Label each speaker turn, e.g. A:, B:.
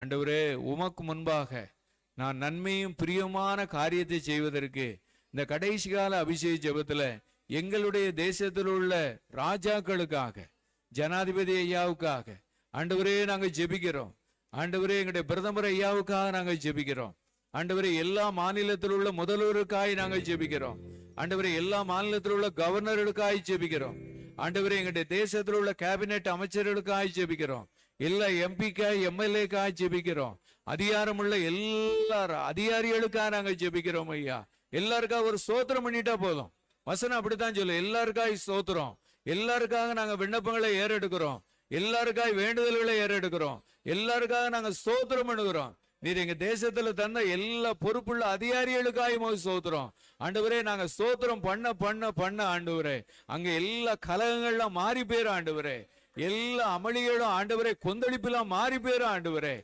A: ஆண்டவரே, உமக்கு முன்பாக நான் நன்மையும் பிரியமான காரியத்தை செய்வதற்கு இந்த கடைசி கால அபிஷேக ஜெபத்துல எங்களுடைய தேசத்தில் உள்ள ராஜாக்களுக்காக, ஜனாதிபதி ஐயாவுக்காக ஆண்டவரே நாங்கள் ஜெபிக்கிறோம். ஆண்டவரே, எங்களுடைய பிரதமர் ஐயாவுக்காக நாங்கள் ஜெபிக்கிறோம். ஆண்டவரே, எல்லா மாநிலத்தில் உள்ள முதல்வருக்காய் நாங்கள் ஜெபிக்கிறோம். ஆண்டவரே, எல்லா மாநிலத்தில் உள்ள கவர்னர்களுக்காய் ஜெபிக்கிறோம். ஆண்டவரே, எங்களுடைய தேசத்தில் உள்ள கேபினெட் அமைச்சர்களுக்காய் ஜெபிக்கிறோம். எல்லா எம்பிக்காய் எம்எல்ஏக்காய் ஜெபிக்கிறோம். அதிகாரமுள்ள எல்லா அதிகாரிகளுக்காக நாங்கள் ஜெபிக்கிறோம் ஐயா. எல்லாருக்காக ஒரு ஸ்தோத்திரம் பண்ணிட்டா போதும். வசனம் அப்படித்தான் சொல்லு, எல்லாருக்காய் ஸ்தோத்திரம். எல்லாருக்காக நாங்க விண்ணப்பங்களை ஏறெடுக்கிறோம். எல்லாருக்காய் வேண்டுதல்களை ஏறெடுக்கிறோம். எல்லாருக்காக நாங்க ஸ்தோத்திரம் பண்ணுகிறோம். நீர் எங்க தேசத்துல தந்த எல்லா பொறுப்புள்ள அதிகாரிகளுக்காக ஸ்தோத்திரம். ஆண்டவரே, நாங்க ஸ்தோத்திரம் பண்ண பண்ண பண்ண ஆண்டவரே, அங்க எல்லா கலகங்கள்லாம் மாறி போயிரும் ஆண்டவரே. எல்லா அமளிகளும் ஆண்டவரே, கொந்தளிப்புலாம் மாறி போயிரும் ஆண்டவரே.